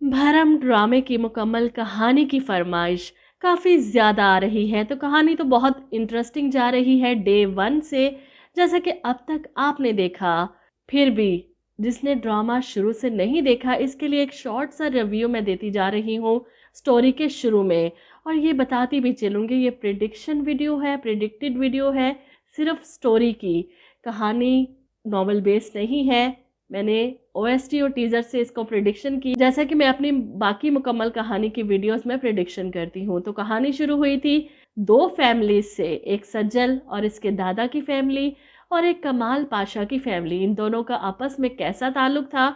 भरम ड्रामे की मुकम्मल कहानी की फरमाइश काफ़ी ज़्यादा आ रही है। तो कहानी तो बहुत इंटरेस्टिंग जा रही है डे वन से, जैसा कि अब तक आपने देखा। फिर भी जिसने ड्रामा शुरू से नहीं देखा, इसके लिए एक शॉर्ट सा रिव्यू मैं देती जा रही हूँ स्टोरी के शुरू में। और ये बताती भी चलूँगी, ये प्रिडिक्शन वीडियो है, प्रिडिक्टेड वीडियो है, सिर्फ स्टोरी की। कहानी नॉवल बेस्ड नहीं है। मैंने ओएसटी और टीजर से इसको प्रिडिक्शन की, जैसा कि मैं अपनी बाकी मुकम्मल कहानी की वीडियोस में प्रिडिक्शन करती हूँ। तो कहानी शुरू हुई थी दो फैमिलीज से, एक सज्जल और इसके दादा की फैमिली और एक कमाल पाशा की फैमिली। इन दोनों का आपस में कैसा ताल्लुक था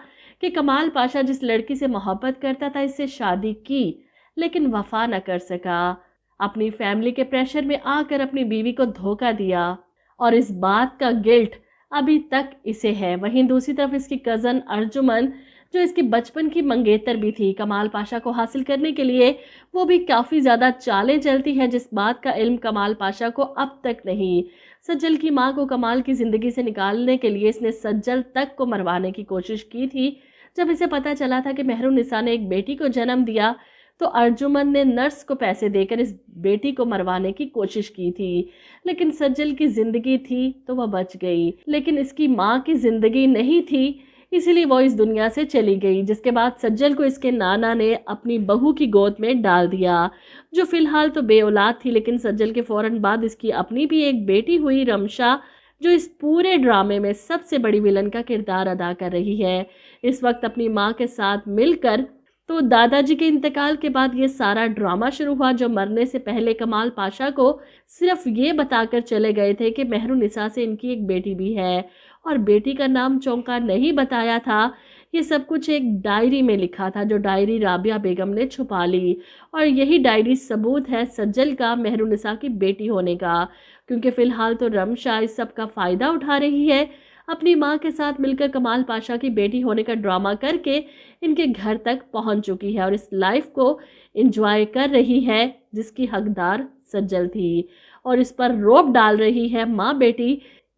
कि कमाल पाशा जिस लड़की से मोहब्बत करता था, इससे शादी की लेकिन वफा न कर सका। अपनी फैमिली के प्रेशर में आकर अपनी बीवी को धोखा दिया और इस बात का गिल्ट अभी तक इसे है। वहीं दूसरी तरफ इसकी कज़न अर्जुमन, जो इसकी बचपन की मंगेतर भी थी, कमाल पाशा को हासिल करने के लिए वो भी काफ़ी ज़्यादा चालें चलती है, जिस बात का इल्म कमाल पाशा को अब तक नहीं। सज्जल की मां को कमाल की ज़िंदगी से निकालने के लिए इसने सज्जल तक को मरवाने की कोशिश की थी। जब इसे पता चला था कि मेहरुन्निसा ने एक बेटी को जन्म दिया, तो अर्जुमन ने नर्स को पैसे देकर इस बेटी को मरवाने की कोशिश की थी। लेकिन सज्जल की जिंदगी थी तो वह बच गई, लेकिन इसकी माँ की जिंदगी नहीं थी, इसीलिए वो इस दुनिया से चली गई। जिसके बाद सज्जल को इसके नाना ने अपनी बहू की गोद में डाल दिया, जो फिलहाल तो बेऔलाद थी। लेकिन सज्जल के फौरन बाद इसकी अपनी भी एक बेटी हुई, रमशा, जो इस पूरे ड्रामे में सबसे बड़ी विलन का किरदार अदा कर रही है। इस वक्त अपनी माँ के साथ मिलकर। तो दादाजी के इंतकाल के बाद ये सारा ड्रामा शुरू हुआ, जो मरने से पहले कमाल पाशा को सिर्फ ये बताकर चले गए थे कि मेहरुन्निसा से इनकी एक बेटी भी है, और बेटी का नाम चौंका नहीं बताया था। ये सब कुछ एक डायरी में लिखा था, जो डायरी राबिया बेगम ने छुपा ली, और यही डायरी सबूत है सज्जल का मेहरुन्निसा की बेटी होने का। क्योंकि फिलहाल तो रमशा इस सब का फ़ायदा उठा रही है, अपनी माँ के साथ मिलकर कमाल पाशा की बेटी होने का ड्रामा करके इनके घर तक पहुंच चुकी है और इस लाइफ को एंजॉय कर रही है जिसकी हकदार सज्जल थी, और इस पर रोब डाल रही है माँ बेटी।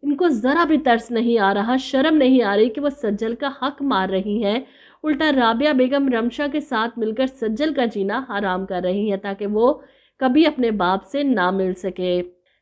इनको ज़रा भी तरस नहीं आ रहा, शर्म नहीं आ रही कि वो सज्जल का हक मार रही हैं। उल्टा राबिया बेगम रमशा के साथ मिलकर सज्जल का जीना हराम कर रही हैं, ताकि वो कभी अपने बाप से ना मिल सके।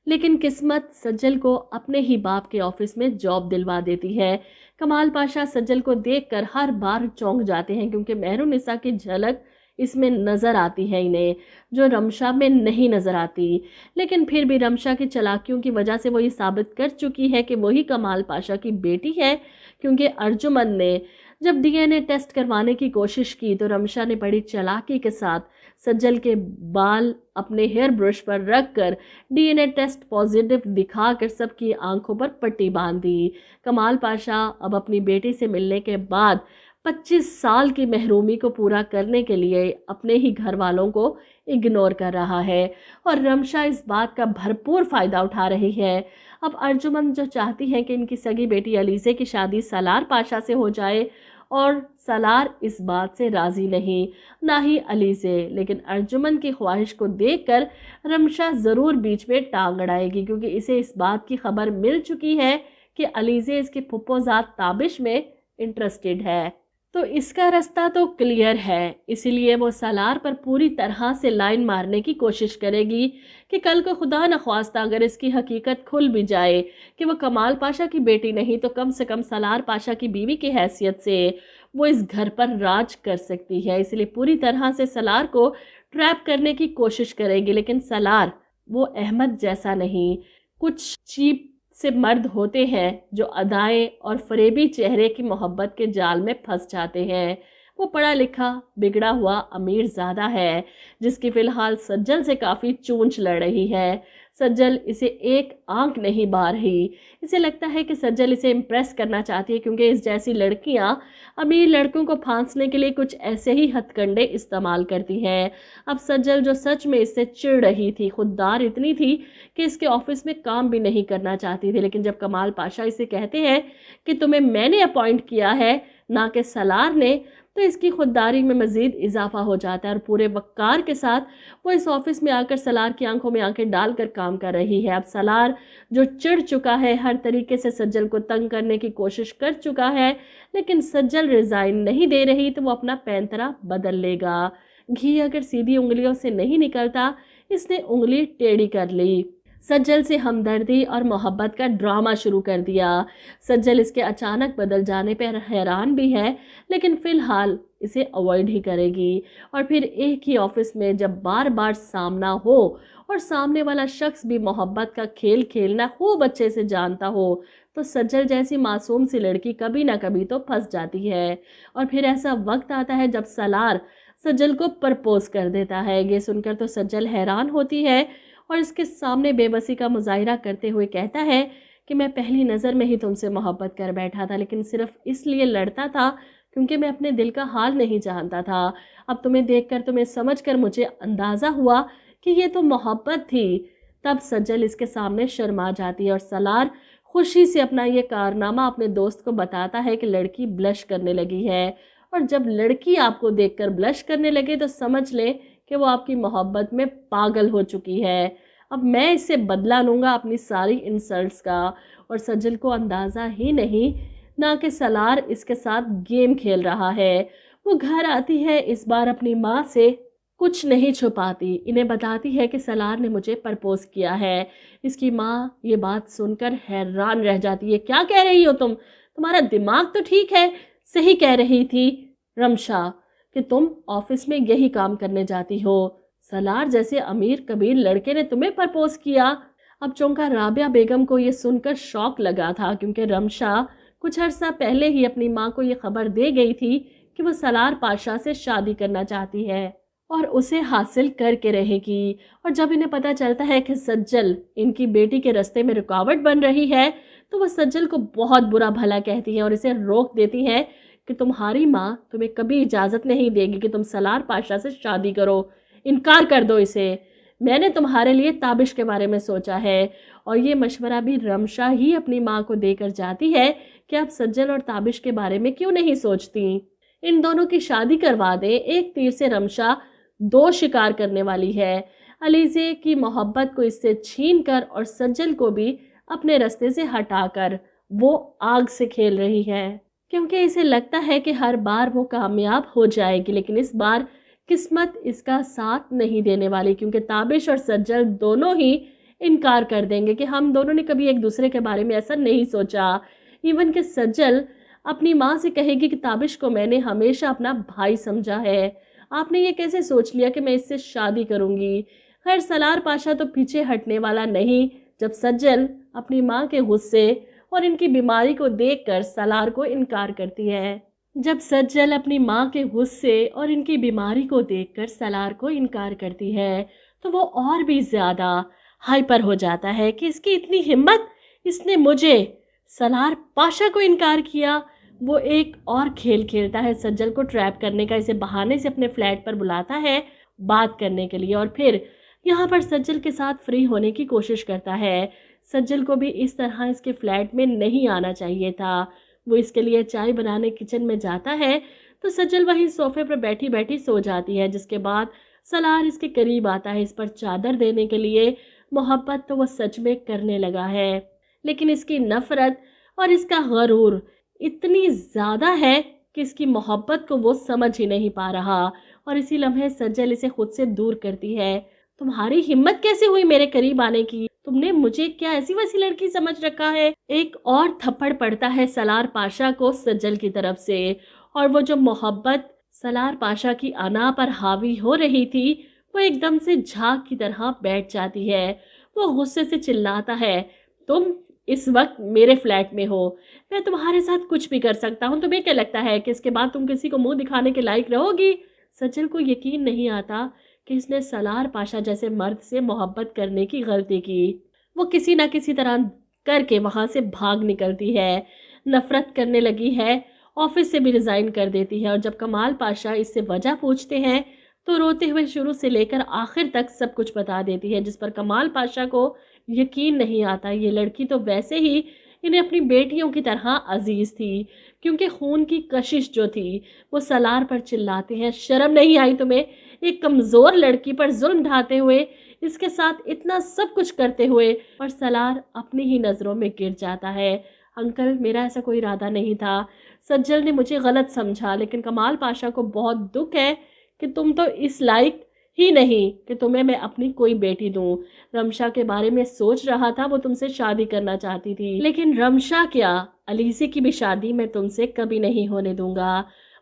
लेकिन किस्मत सज्जल को अपने ही बाप के ऑफिस में जॉब दिलवा देती है। कमाल पाशा सज्जल को देखकर हर बार चौंक जाते हैं, क्योंकि मेहरुन्निसा की झलक इसमें नज़र आती है इन्हें, जो रमशा में नहीं नज़र आती। लेकिन फिर भी रमशा की चालाकियों की वजह से वो ये साबित कर चुकी है कि वही कमाल पाशा की बेटी है। क्योंकि अर्जुमन ने जब डीएनए टेस्ट करवाने की कोशिश की, तो रमशा ने बड़ी चालाकी के साथ सज्जल के बाल अपने हेयर ब्रश पर रख कर डीएनए टेस्ट पॉजिटिव दिखाकर सबकी आंखों पर पट्टी बांध दी। कमाल पाशा अब अपनी बेटी से मिलने के बाद 25 साल की महरूमी को पूरा करने के लिए अपने ही घर वालों को इग्नोर कर रहा है, और रमशा इस बात का भरपूर फ़ायदा उठा रही है। अब अर्जुमन जो चाहती है कि इनकी सगी बेटी अलीज़े की शादी सलार पाशा से हो जाए, और सलार इस बात से राज़ी नहीं, ना ही अलीज़े। लेकिन अर्जुमन की ख्वाहिश को देखकर रमशा ज़रूर बीच में टांग अड़ाएगी, क्योंकि इसे इस बात की खबर मिल चुकी है कि अलीज़े इसके फुप्पोज़ाद ताबिश में इंटरेस्टेड है। तो इसका रास्ता तो क्लियर है, इसीलिए वो सलार पर पूरी तरह से लाइन मारने की कोशिश करेगी कि कल को खुदा न ख्वास्ता अगर इसकी हकीकत खुल भी जाए कि वो कमाल पाशा की बेटी नहीं, तो कम से कम सलार पाशा की बीवी की हैसियत से वो इस घर पर राज कर सकती है। इसलिए पूरी तरह से सलार को ट्रैप करने की कोशिश करेगी। लेकिन सलार वो अहमद जैसा नहीं, कुछ चीप से मर्द होते हैं जो अदाएं और फरेबी चेहरे की मोहब्बत के जाल में फंस जाते हैं। वो पढ़ा लिखा बिगड़ा हुआ अमीर ज़्यादा है, जिसकी फ़िलहाल सज्जल से काफ़ी चूंच लड़ रही है। सज्जल इसे एक आंख नहीं बार रही। इसे लगता है कि सज्जल इसे इम्प्रेस करना चाहती है, क्योंकि इस जैसी लड़कियां अमीर लड़कों को फांसने के लिए कुछ ऐसे ही हथकंडे इस्तेमाल करती हैं। अब सज्जल जो सच में इससे चिढ़ रही थी, खुददार इतनी थी कि इसके ऑफिस में काम भी नहीं करना चाहती थी। लेकिन जब कमाल पाशा इसे कहते हैं कि तुम्हें मैंने अपॉइंट किया है ना कि सलार ने, तो इसकी खुददारी में मज़ीद इजाफा हो जाता है, और पूरे वक़्कार के साथ वो इस ऑफिस में आकर सलार की आंखों में आंखें डालकर काम काम कर रही है। अब सलार जो चिढ़ चुका है, हर तरीके से सज्जल को तंग करने की कोशिश कर चुका है, लेकिन सज्जल रिजाइन नहीं दे रही तो वो अपना पैंतरा बदल लेगा। घी अगर सीधी उंगलियों से नहीं निकलता, इसने उंगली टेढ़ी कर ली। सज्जल से हमदर्दी और मोहब्बत का ड्रामा शुरू कर दिया। सज्जल इसके अचानक बदल जाने पर हैरान भी है, लेकिन फिलहाल इसे अवॉइड ही करेगी। और फिर एक ही ऑफिस में जब बार बार सामना हो और सामने वाला शख्स भी मोहब्बत का खेल खेलना खूब अच्छे से जानता हो, तो सज्जल जैसी मासूम सी लड़की कभी ना कभी तो फंस जाती है। और फिर ऐसा वक्त आता है जब सलार सज्जल को प्रपोज कर देता है। ये सुनकर तो सज्जल हैरान होती है और इसके सामने बेबसी का मुजाहिरा करते हुए कहता है कि मैं पहली नज़र में ही तुमसे मोहब्बत कर बैठा था, लेकिन सिर्फ इसलिए लड़ता था क्योंकि मैं अपने दिल का हाल नहीं जानता था। अब तुम्हें देखकर, तुम्हें समझकर मुझे अंदाज़ा हुआ कि ये तो मोहब्बत थी। तब सज्जल इसके सामने शर्मा जाती है और सलार खुशी से अपना ये कारनामा अपने दोस्त को बताता है कि लड़की ब्लश करने लगी है। और जब लड़की आपको देखकर ब्लश करने लगे तो समझ लें कि वो आपकी मोहब्बत में पागल हो चुकी है। अब मैं इससे बदला लूँगा अपनी सारी इंसल्ट्स का। और सज्जल को अंदाज़ा ही नहीं ना कि सलार इसके साथ गेम खेल रहा है। वो घर आती है, इस बार अपनी माँ से कुछ नहीं छुपाती, इन्हें बताती है कि सलार ने मुझे प्रपोज किया है। इसकी माँ ये बात सुनकर हैरान रह जाती है। क्या कह रही हो तुम? तुम्हारा दिमाग तो ठीक है। सही कह रही थी रमशा कि तुम ऑफिस में यही काम करने जाती हो। सलार जैसे अमीर कबीर लड़के ने तुम्हें प्रपोज किया। अब चौंका राबिया बेगम को ये सुनकर शौक लगा था, क्योंकि रमशा कुछ अर्सा पहले ही अपनी माँ को ये खबर दे गई थी कि वो सलार पाशा से शादी करना चाहती है और उसे हासिल करके रहेगी। और जब इन्हें पता चलता है कि सज्जल इनकी बेटी के रास्ते में रुकावट बन रही है, तो वह सज्जल को बहुत बुरा भला कहती है और इसे रोक देती है कि तुम्हारी माँ तुम्हें कभी इजाज़त नहीं देगी कि तुम सलार पाशा से शादी करो। इनकार कर दो इसे। मैंने तुम्हारे लिए ताबिश के बारे में सोचा है। और ये मशवरा भी रमशा ही अपनी माँ को देकर जाती है कि आप सज्जल और ताबिश के बारे में क्यों नहीं सोचती। इन दोनों की शादी करवा दें। एक तीर से रमशा दो शिकार करने वाली है। अलीज़े की मोहब्बत को इससे छीन कर और सज्जल को भी अपने रास्ते से हटाकर वो आग से खेल रही है, क्योंकि इसे लगता है कि हर बार वो कामयाब हो जाएगी। लेकिन इस बार किस्मत इसका साथ नहीं देने वाली, क्योंकि ताबिश और सज्जल दोनों ही इनकार कर देंगे कि हम दोनों ने कभी एक दूसरे के बारे में ऐसा नहीं सोचा। इवन कि सज्जल अपनी माँ से कहेगी कि ताबिश को मैंने हमेशा अपना भाई समझा है, आपने ये कैसे सोच लिया कि मैं इससे शादी करूँगी। खैर सलार पाशा तो पीछे हटने वाला नहीं। जब सज्जल अपनी माँ के गुस्से और इनकी बीमारी को देखकर सलार को इनकार करती है। जब सज्जल अपनी माँ के गुस्से और इनकी बीमारी को देखकर सलार को इनकार करती है, तो वो और भी ज़्यादा हाइपर हो जाता है कि इसकी इतनी हिम्मत, इसने मुझे सलार पाशा को इनकार किया। वो एक और खेल खेलता है सज्जल को ट्रैप करने का। इसे बहाने से अपने फ्लैट पर बुलाता है बात करने के लिए और फिर यहाँ पर सज्जल के साथ फ्री होने की कोशिश करता है। सज्जल को भी इस तरह इसके फ्लैट में नहीं आना चाहिए था। वो इसके लिए चाय बनाने किचन में जाता है तो सज्जल वहीं सोफे पर बैठी बैठी सो जाती है, जिसके बाद सलार इसके करीब आता है इस पर चादर देने के लिए। मोहब्बत तो वो सच में करने लगा है, लेकिन इसकी नफरत और इसका गरूर इतनी ज़्यादा है कि इसकी मोहब्बत को वो समझ ही नहीं पा रहा। और इसी लम्हे सज्जल इसे खुद से दूर करती है। तुम्हारी हिम्मत कैसे हुई मेरे करीब आने की? तुमने मुझे क्या ऐसी वैसी लड़की समझ रखा है? एक और थप्पड़ पड़ता है सलार पाशा को सज्जल की तरफ से। और वो जो मोहब्बत सलार पाशा की अना पर हावी हो रही थी, वो एकदम से झाग की तरह बैठ जाती है। वो गुस्से से चिल्लाता है, तुम इस वक्त मेरे फ्लैट में हो, मैं तुम्हारे साथ कुछ भी कर सकता हूँ। तुम्हें क्या लगता है कि इसके बाद तुम किसी को मुंह दिखाने के लायक रहोगी? सज्जल को यकीन नहीं आता कि इसने सलार पाशा जैसे मर्द से मोहब्बत करने की गलती की। वो किसी ना किसी तरह करके वहाँ से भाग निकलती है। नफरत करने लगी है, ऑफिस से भी रिज़ाइन कर देती है। और जब कमाल पाशा इससे वजह पूछते हैं तो रोते हुए शुरू से लेकर आखिर तक सब कुछ बता देती है, जिस पर कमाल पाशा को यकीन नहीं आता। ये लड़की तो वैसे ही इन्हें अपनी बेटियों की तरह अजीज़ थी, क्योंकि खून की कशिश जो थी वो सलार पर चिल्लाते हैं, शर्म नहीं आई तुम्हें? एक कमज़ोर लड़की पर जुल्म ढाते हुए इसके साथ इतना सब कुछ करते हुए, और सलार अपनी ही नज़रों में गिर जाता है। अंकल, मेरा ऐसा कोई इरादा नहीं था, सज्जल ने मुझे गलत समझा, लेकिन कमाल पाशा को बहुत दुख है कि तुम तो इस लायक ही नहीं कि तुम्हें मैं अपनी कोई बेटी दूं। रमशा के बारे में सोच रहा था, वो तुमसे शादी करना चाहती थी, लेकिन रमशा क्या, अलीसी की भी शादी मैं तुमसे कभी नहीं होने दूंगा।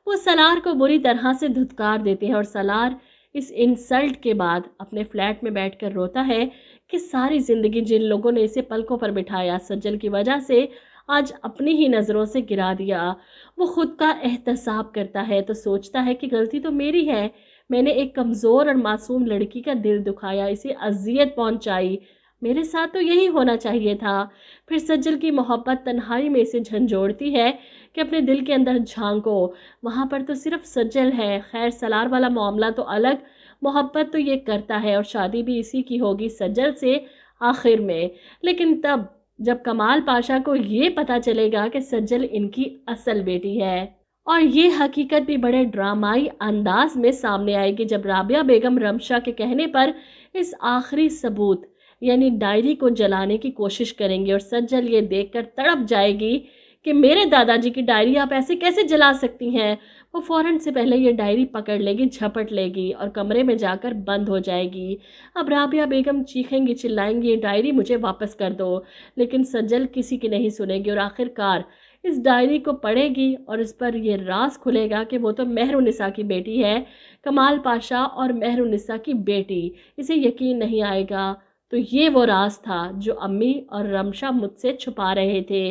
वो सलार को बुरी तरह से धुतकार देते हैं और सलार इस इंसल्ट के बाद अपने फ्लैट में बैठकर रोता है कि सारी जिंदगी जिन लोगों ने इसे पलकों पर बिठाया, सज्जल की वजह से आज अपनी ही नज़रों से गिरा दिया। वो खुद का एहतसाब करता है तो सोचता है कि गलती तो मेरी है, मैंने एक कमज़ोर और मासूम लड़की का दिल दुखाया, इसे अजियत पहुंचाई, मेरे साथ तो यही होना चाहिए था। फिर सज्जल की मोहब्बत तन्हाई में इसे झंझोड़ती है कि अपने दिल के अंदर झांको, वहाँ पर तो सिर्फ सज्जल है। खैर, सलार वाला मामला तो अलग, मोहब्बत तो ये करता है और शादी भी इसी की होगी सज्जल से आखिर में। लेकिन तब जब कमाल पाशा को ये पता चलेगा कि सज्जल इनकी असल बेटी है, और ये हकीकत भी बड़े ड्रामाई अंदाज में सामने आएगी जब राबिया बेगम रमशा के कहने पर इस आखिरी सबूत यानी डायरी को जलाने की कोशिश करेंगे, और सज्जल ये देखकर तड़प जाएगी कि मेरे दादाजी की डायरी आप ऐसे कैसे जला सकती हैं। वो फौरन से पहले ये डायरी पकड़ लेगी, झपट लेगी और कमरे में जाकर बंद हो जाएगी। अब राबिया बेगम चीखेंगी, चिल्लाएंगी, ये डायरी मुझे वापस कर दो, लेकिन सज्जल किसी की नहीं सुनेगी और आखिरकार इस डायरी को पढ़ेगी और इस पर यह राज खुलेगा कि वो तो मेहरुन्निसा की बेटी है, कमाल पाशा और मेहरुन्निसा की बेटी। इसे यकीन नहीं आएगा, तो ये वो राज था जो अम्मी और रमशा मुझसे छुपा रहे थे।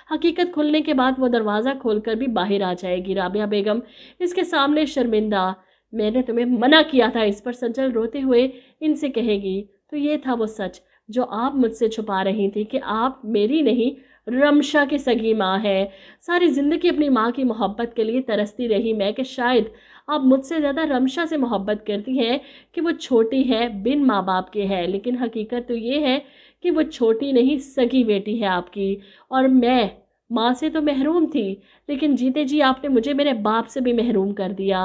हकीकत खुलने के बाद वो दरवाज़ा खोलकर भी बाहर आ जाएगी। राबिया बेगम इसके सामने शर्मिंदा, मैंने तुम्हें मना किया था, इस पर सज्जल रोते हुए इनसे कहेगी, तो ये था वो सच जो आप मुझसे छुपा रही थी कि आप मेरी नहीं रमशा की सगी माँ है। सारी ज़िंदगी अपनी माँ की मोहब्बत के लिए तरसती रही मैं कि शायद आप मुझसे ज़्यादा रमशा से मोहब्बत करती हैं कि वो छोटी है, बिन माँ बाप के है, लेकिन हकीकत तो ये है कि वो छोटी नहीं, सगी बेटी है आपकी, और मैं माँ से तो महरूम थी, लेकिन जीते जी आपने मुझे मेरे बाप से भी महरूम कर दिया।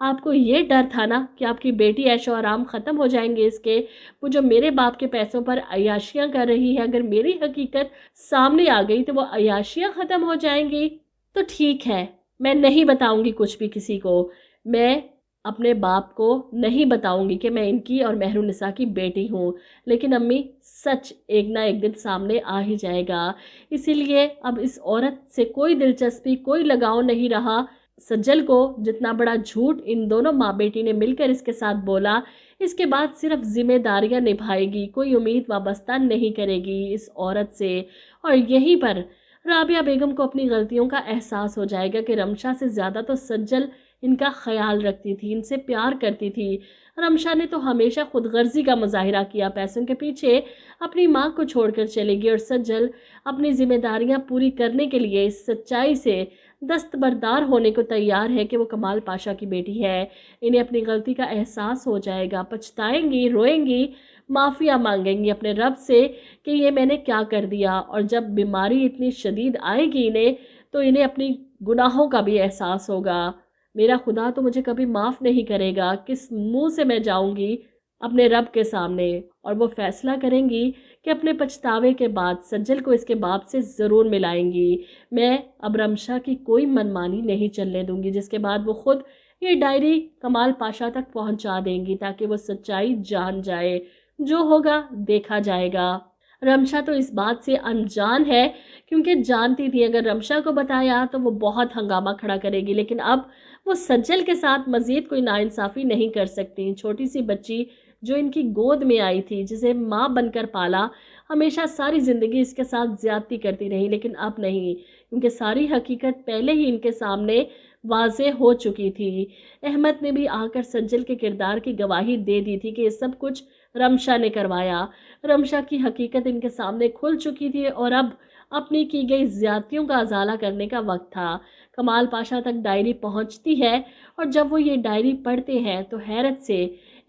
आपको ये डर था ना कि आपकी बेटी ऐशो आराम ख़त्म हो जाएंगे इसके, वो जो मेरे बाप के पैसों पर अय्याशियाँ कर रही है, अगर मेरी हकीकत सामने आ गई तो वो अय्याशियाँ ख़त्म हो जाएंगी। तो ठीक है, मैं नहीं बताऊंगी कुछ भी किसी को, मैं अपने बाप को नहीं बताऊंगी कि मैं इनकी और मेहरुन्निसा की बेटी हूँ, लेकिन अम्मी सच एक ना एक दिन सामने आ ही जाएगा। इसीलिए अब इस औरत से कोई दिलचस्पी, कोई लगाव नहीं रहा। सज्जल को जितना बड़ा झूठ इन दोनों माँ बेटी ने मिलकर इसके साथ बोला, इसके बाद सिर्फ जिम्मेदारियां निभाएगी, कोई उम्मीद वाबस्ता नहीं करेगी इस औरत से। और यहीं पर राबिया बेगम को अपनी गलतियों का एहसास हो जाएगा कि रमशा से ज़्यादा तो सज्जल इनका ख्याल रखती थी, इनसे प्यार करती थी। रमशा ने तो हमेशा खुदगर्जी का मुजाहिरा किया, पैसों के पीछे अपनी माँ को छोड़कर चलेगी, और सज्जल अपनी जिम्मेदारियां पूरी करने के लिए इस सच्चाई से दस्तबरदार होने को तैयार है कि वो कमाल पाशा की बेटी है। इन्हें अपनी गलती का एहसास हो जाएगा, पछताएंगी, रोएंगी, माफ़िया मांगेंगी अपने रब से कि ये मैंने क्या कर दिया, और जब बीमारी इतनी शदीद आएगी इन्हें, तो इन्हें अपनी गुनाहों का भी एहसास होगा। मेरा खुदा तो मुझे कभी माफ़ नहीं करेगा, किस मुंह से मैं जाऊंगी अपने रब के सामने। और वो फैसला करेंगी कि अपने पछतावे के बाद सज्जल को इसके बाप से ज़रूर मिलाएंगी। मैं अब रमशा की कोई मनमानी नहीं चलने दूंगी, जिसके बाद वो खुद ये डायरी कमाल पाशा तक पहुंचा देंगी ताकि वो सच्चाई जान जाए। जो होगा देखा जाएगा। रमशा तो इस बात से अनजान है, क्योंकि जानती थी अगर रमशा को बताया तो वो बहुत हंगामा खड़ा करेगी, लेकिन अब वो सज्जल के साथ मज़ीद कोई नाइंसाफ़ी नहीं कर सकती। छोटी सी बच्ची जो इनकी गोद में आई थी, जिसे माँ बनकर पाला, हमेशा सारी ज़िंदगी इसके साथ ज़्यादती करती रही, लेकिन अब नहीं, क्योंकि सारी हकीकत पहले ही इनके सामने वाज़े हो चुकी थी। अहमद ने भी आकर सज्जल के किरदार की गवाही दे दी थी कि ये सब कुछ रमशा ने करवाया। रमशा की हकीकत इनके सामने खुल चुकी थी और अब अपनी की गई ज़्यादतियों का अजाला करने का वक्त था। कमाल पाशा तक डायरी पहुंचती है और जब वो ये डायरी पढ़ते हैं तो हैरत से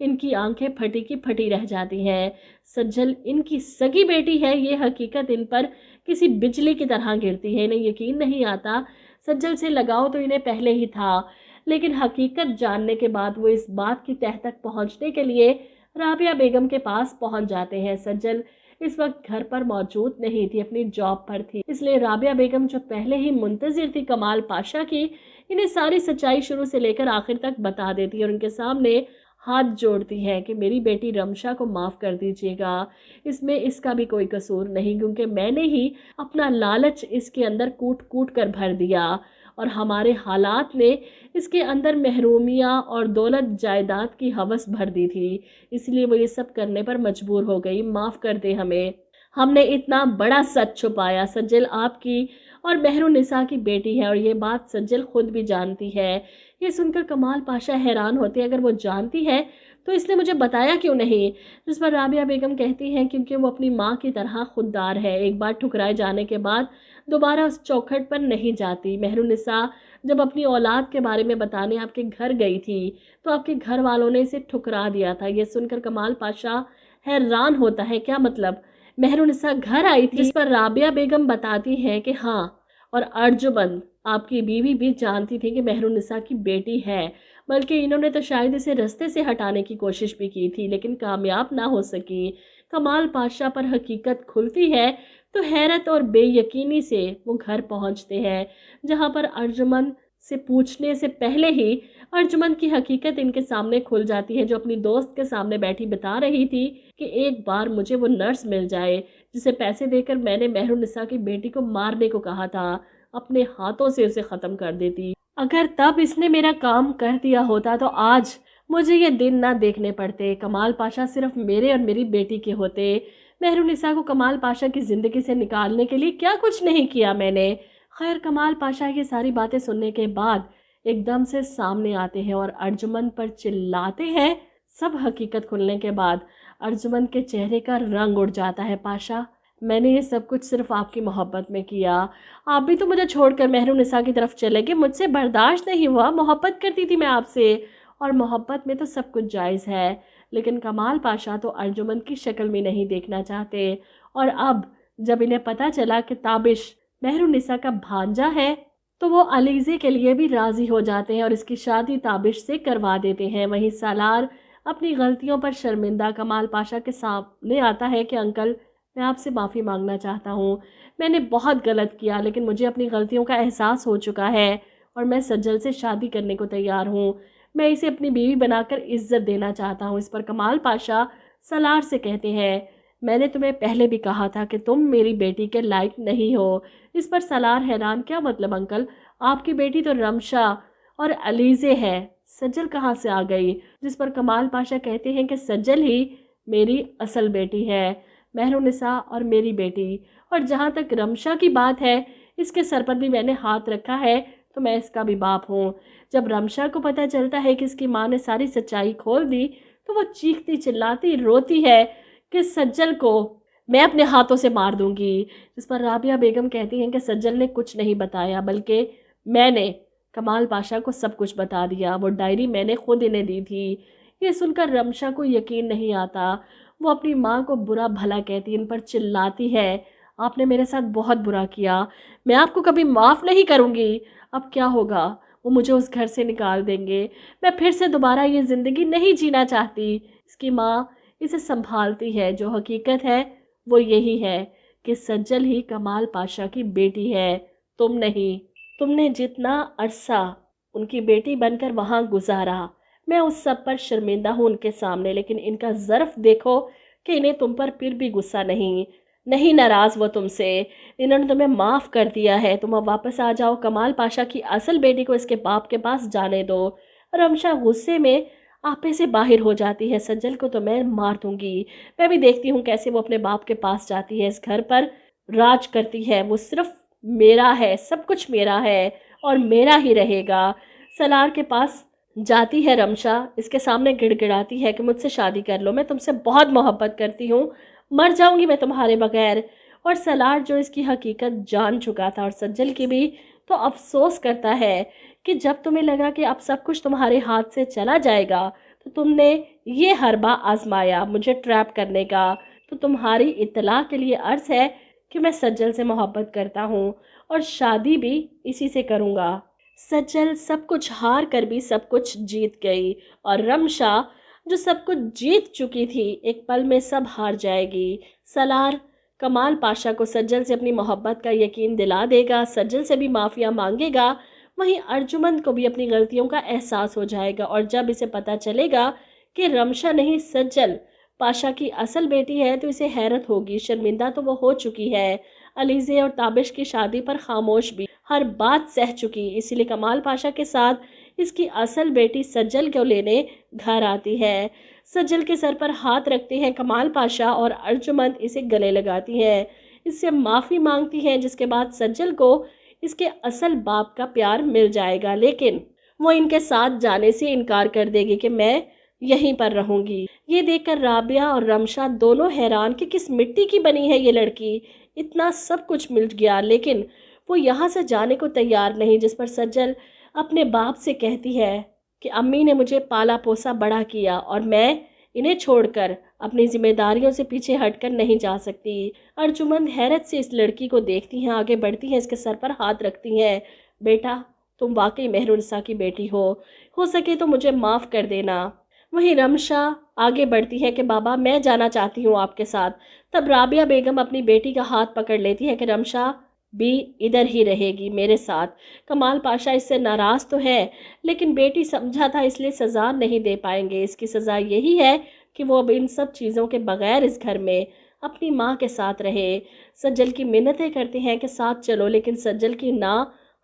इनकी आंखें फटी की फटी रह जाती हैं। सज्जल इनकी सगी बेटी है, ये हकीकत इन पर किसी बिजली की तरह गिरती है। इन्हें यकीन नहीं आता। सज्जल से लगाव तो इन्हें पहले ही था, लेकिन हकीकत जानने के बाद वो इस बात की तह तक पहुंचने के लिए राबिया बेगम के पास पहुंच जाते हैं। सज्जल इस वक्त घर पर मौजूद नहीं थी, अपनी जॉब पर थी, इसलिए राबिया बेगम जो पहले ही मुंतजिर थी कमाल पाशा की, इन्हें सारी सच्चाई शुरू से लेकर आखिर तक बता देती है और उनके सामने हाथ जोड़ती है कि मेरी बेटी रमशा को माफ़ कर दीजिएगा, इसमें इसका भी कोई कसूर नहीं, क्योंकि मैंने ही अपना लालच इसके अंदर कूट कूट कर भर दिया और हमारे हालात ने इसके अंदर महरूमियाँ और दौलत जायदाद की हवस भर दी थी, इसलिए वो ये सब करने पर मजबूर हो गई। माफ़ कर दे हमें, हमने इतना बड़ा सच छुपाया। सज्जल आपकी और मेहरुन्निसा की बेटी है और ये बात सज्जल खुद भी जानती है। ये सुनकर कमाल पाशा हैरान होते हैं, अगर वो जानती है तो इसने मुझे बताया क्यों नहीं। जिस पर राबिया बेगम कहती हैं क्योंकि वो अपनी माँ की तरह खुददार है, एक बार ठुकराए जाने के बाद दोबारा उस चौखट पर नहीं जाती। मेहरुन्निसा जब अपनी औलाद के बारे में बताने आपके घर गई थी तो आपके घर वालों ने इसे ठुकरा दिया था। ये सुनकर कमाल पाशा हैरान होता है, क्या मतलब? मेहरुन्निसा घर आई थी? जिस पर राबिया बेगम बताती है कि हाँ, और अर्जुमंद आपकी बीवी भी जानती थी कि मेहरुन्निसा की बेटी है, बल्कि इन्होंने तो शायद इसे रास्ते से हटाने की कोशिश भी की थी लेकिन कामयाब ना हो सकी। कमाल पाशा पर हकीकत खुलती है तो हैरत और बेयकीनी से वो घर पहुंचते हैं, जहां पर अर्जुमंद से पूछने से पहले ही अर्जुमंद की हकीकत इनके सामने खुल जाती है, जो अपनी दोस्त के सामने बैठी बता रही थी कि एक बार मुझे वो नर्स मिल जाए जिसे पैसे देकर मैंने मेहरुन्निसा की बेटी को मारने को कहा था, अपने हाथों से उसे ख़त्म कर देती। अगर तब इसने मेरा काम कर दिया होता तो आज मुझे ये दिन ना देखने पड़ते। कमाल पाशा सिर्फ मेरे और मेरी बेटी के होते। मेहरुन्निसा को कमाल पाशा की ज़िंदगी से निकालने के लिए क्या कुछ नहीं किया मैंने। खैर, कमाल पाशा की सारी बातें सुनने के बाद एकदम से सामने आते हैं और अर्जुमंद पर चिल्लाते हैं। सब हकीकत खुलने के बाद अर्जुमंद के चेहरे का रंग उड़ जाता है। पाशा, मैंने ये सब कुछ सिर्फ आपकी मोहब्बत में किया। आप भी तो मुझे छोड़कर मेहरुन्निसा की तरफ चले गए, मुझसे बर्दाश्त नहीं हुआ। मोहब्बत करती थी मैं आपसे और मोहब्बत में तो सब कुछ जायज़ है, लेकिन कमाल पाशा तो अर्जुमंद की शक्ल में नहीं देखना चाहते। और अब जब इन्हें पता चला कि ताबिश मेहरुन्निसा का भांजा है तो वो अलीज़े के लिए भी राज़ी हो जाते हैं और इसकी शादी ताबिश से करवा देते हैं। वहीं सालार अपनी गलतियों पर शर्मिंदा कमाल पाशा के सामने आता है कि अंकल, मैं आपसे माफ़ी मांगना चाहता हूँ, मैंने बहुत गलत किया, लेकिन मुझे अपनी गलतियों का एहसास हो चुका है और मैं सज्जल से शादी करने को तैयार हूँ। मैं इसे अपनी बीवी बनाकर इज्जत देना चाहता हूँ। इस पर कमाल पाशा सलार से कहते हैं, मैंने तुम्हें पहले भी कहा था कि तुम मेरी बेटी के लायक नहीं हो। इस पर सलार हैरान, क्या मतलब अंकल? आपकी बेटी तो रमशा और अलीज़े है, सज्जल कहाँ से आ गई? जिस पर कमाल पाशा कहते हैं कि सज्जल ही मेरी असल बेटी है, मेहरुन्निसा और मेरी बेटी। और जहाँ तक रमशा की बात है, इसके सर पर भी मैंने हाथ रखा है तो मैं इसका भी बाप हूँ। जब रमशा को पता चलता है कि इसकी माँ ने सारी सच्चाई खोल दी तो वो चीखती चिल्लाती रोती है कि सज्जल को मैं अपने हाथों से मार दूंगी। जिस पर राबिया बेगम कहती हैं कि सज्जल ने कुछ नहीं बताया, बल्कि मैंने कमाल पाशा को सब कुछ बता दिया। वो डायरी मैंने खुद इन्हें दी थी। ये सुनकर रमशा को यकीन नहीं आता। वो अपनी माँ को बुरा भला कहती, इन पर चिल्लाती है, आपने मेरे साथ बहुत बुरा किया, मैं आपको कभी माफ़ नहीं करूँगी। अब क्या होगा? वो मुझे उस घर से निकाल देंगे। मैं फिर से दोबारा ये ज़िंदगी नहीं जीना चाहती। इसकी माँ इसे संभालती है। जो हकीकत है वो यही है कि सज्जल ही कमाल पाशा की बेटी है, तुम नहीं। तुमने जितना अरसा उनकी बेटी बनकर वहाँ गुजारा, मैं उस सब पर शर्मिंदा हूँ उनके सामने, लेकिन इनका ज़र्फ देखो कि इन्हें तुम पर फिर भी गुस्सा नहीं नाराज़ वो तुमसे। इन्होंने तुम्हें माफ़ कर दिया है, तुम अब वापस आ जाओ। कमाल पाशा की असल बेटी को इसके बाप के पास जाने दो। रमशा गुस्से में आपे से बाहर हो जाती है, सज्जल को तो मैं मार दूंगी। मैं भी देखती हूँ कैसे वो अपने बाप के पास जाती है, इस घर पर राज करती है। वो सिर्फ मेरा है, सब कुछ मेरा है और मेरा ही रहेगा। सलार के पास जाती है रमशा, इसके सामने गिड़गिड़ाती है कि मुझसे शादी कर लो, मैं तुमसे बहुत मोहब्बत करती हूँ, मर जाऊंगी मैं तुम्हारे बगैर। और सलार जो इसकी हकीकत जान चुका था और सज्जल की भी, तो अफसोस करता है कि जब तुम्हें लगा कि अब सब कुछ तुम्हारे हाथ से चला जाएगा तो तुमने ये हरबा आजमाया मुझे ट्रैप करने का। तो तुम्हारी इत्तला के लिए अर्ज़ है कि मैं सज्जल से मोहब्बत करता हूँ और शादी भी इसी से करूँगा। सज्जल सब कुछ हार कर भी सब कुछ जीत गई और रमशा जो सब कुछ जीत चुकी थी, एक पल में सब हार जाएगी। सलार कमाल पाशा को सज्जल से अपनी मोहब्बत का यकीन दिला देगा, सज्जल से भी माफ़िया मांगेगा। वहीं अर्जुमंद को भी अपनी गलतियों का एहसास हो जाएगा और जब इसे पता चलेगा कि रमशा नहीं सज्जल पाशा की असल बेटी है तो इसे हैरत होगी। शर्मिंदा तो वो हो चुकी है, अलीज़े और ताबिश की शादी पर खामोश भी, हर बात सह चुकी, इसीलिए कमाल पाशा के साथ इसकी असल बेटी सज्जल को लेने घर आती है। सज्जल के सर पर हाथ रखते हैं कमाल पाशा और अर्जुमंद इसे गले लगाती हैं, इससे माफ़ी मांगती हैं, जिसके बाद सज्जल को इसके असल बाप का प्यार मिल जाएगा। लेकिन वो इनके साथ जाने से इनकार कर देगी कि मैं यहीं पर रहूंगी। ये देखकर राबिया और रमशा दोनों हैरान कि किस मिट्टी की बनी है ये लड़की, इतना सब कुछ मिल गया लेकिन वो यहाँ से जाने को तैयार नहीं। जिस पर सज्जल अपने बाप से कहती है कि अम्मी ने मुझे पाला पोसा बड़ा किया और मैं इन्हें छोड़कर अपनी जिम्मेदारियों से पीछे हटकर नहीं जा सकती। अर्जुमंद हैरत से इस लड़की को देखती हैं, आगे बढ़ती हैं, इसके सर पर हाथ रखती हैं। बेटा, तुम वाकई मेहरुनिसा की बेटी हो सके तो मुझे माफ़ कर देना। वहीं रमशा आगे बढ़ती है कि बाबा मैं जाना चाहती हूँ आपके साथ। तब राबिया बेगम अपनी बेटी का हाथ पकड़ लेती है कि रमशा भी इधर ही रहेगी मेरे साथ। कमाल पाशा इससे नाराज़ तो है लेकिन बेटी समझा था इसलिए सज़ा नहीं दे पाएंगे। इसकी सज़ा यही है कि वो अब इन सब चीज़ों के बगैर इस घर में अपनी माँ के साथ रहे। सज्जल की मिन्नतें करते हैं कि साथ चलो लेकिन सज्जल की ना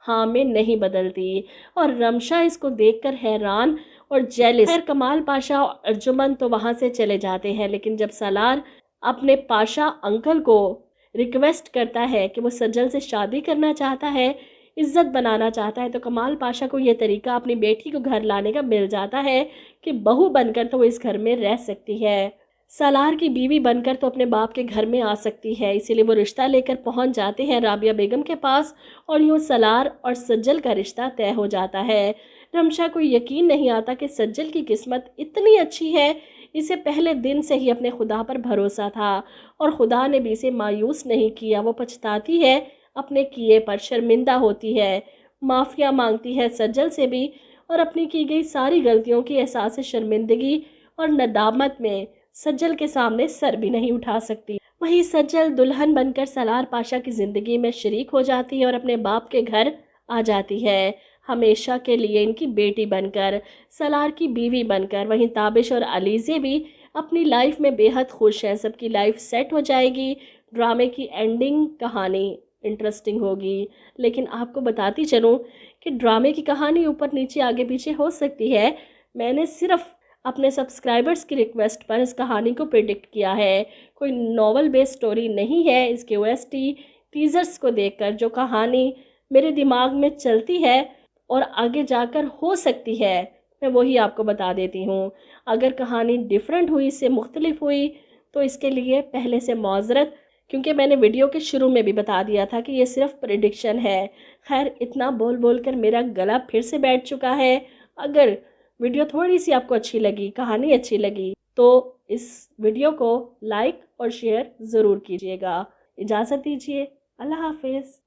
हाँ में नहीं बदलती और रमशा इसको देखकर हैरान और जेलिस। खैर कमाल पाशा और अर्जुमंद तो वहाँ से चले जाते हैं लेकिन जब सलार अपने पाशा अंकल को रिक्वेस्ट करता है कि वो सज्जल से शादी करना चाहता है, इज्जत बनाना चाहता है, तो कमाल पाशा को ये तरीका अपनी बेटी को घर लाने का मिल जाता है कि बहू बनकर तो वो इस घर में रह सकती है, सलार की बीवी बनकर तो अपने बाप के घर में आ सकती है। इसीलिए वो रिश्ता लेकर पहुंच जाते हैं राबिया बेगम के पास और यूँ सलार और सज्जल का रिश्ता तय हो जाता है। रमशा को यकीन नहीं आता कि सज्जल की किस्मत इतनी अच्छी है। इसे पहले दिन से ही अपने खुदा पर भरोसा था और खुदा ने भी इसे मायूस नहीं किया। वो पछताती है अपने किए पर, शर्मिंदा होती है, माफ़िया मांगती है सज्जल से भी और अपनी की गई सारी गलतियों की एहसास शर्मिंदगी और नदामत में सज्जल के सामने सर भी नहीं उठा सकती। वहीं सज्जल दुल्हन बनकर सलार पाशा की ज़िंदगी में शरीक हो जाती है और अपने बाप के घर आ जाती है, हमेशा के लिए इनकी बेटी बनकर, सलार की बीवी बनकर। वहीं ताबिश और अलीज़े भी अपनी लाइफ में बेहद खुश हैं, सबकी लाइफ सेट हो जाएगी। ड्रामे की एंडिंग कहानी इंटरेस्टिंग होगी, लेकिन आपको बताती चलूँ कि ड्रामे की कहानी ऊपर नीचे आगे पीछे हो सकती है। मैंने सिर्फ अपने सब्सक्राइबर्स की रिक्वेस्ट पर इस कहानी को प्रेडिक्ट किया है, कोई नॉवल बेस्ड स्टोरी नहीं है। इसके ओएसटी टीजर्स को देखकर जो कहानी मेरे दिमाग में चलती है और आगे जाकर हो सकती है, मैं वही आपको बता देती हूँ। अगर कहानी डिफरेंट हुई, इससे मुख्तलिफ हुई, तो इसके लिए पहले से माजरत, क्योंकि मैंने वीडियो के शुरू में भी बता दिया था कि ये सिर्फ प्रेडिक्शन है। खैर इतना बोल बोल कर मेरा गला फिर से बैठ चुका है। अगर वीडियो थोड़ी सी आपको अच्छी लगी, कहानी अच्छी लगी, तो इस वीडियो को लाइक और शेयर ज़रूर कीजिएगा। इजाज़त दीजिए, अल्लाह हाफिज़।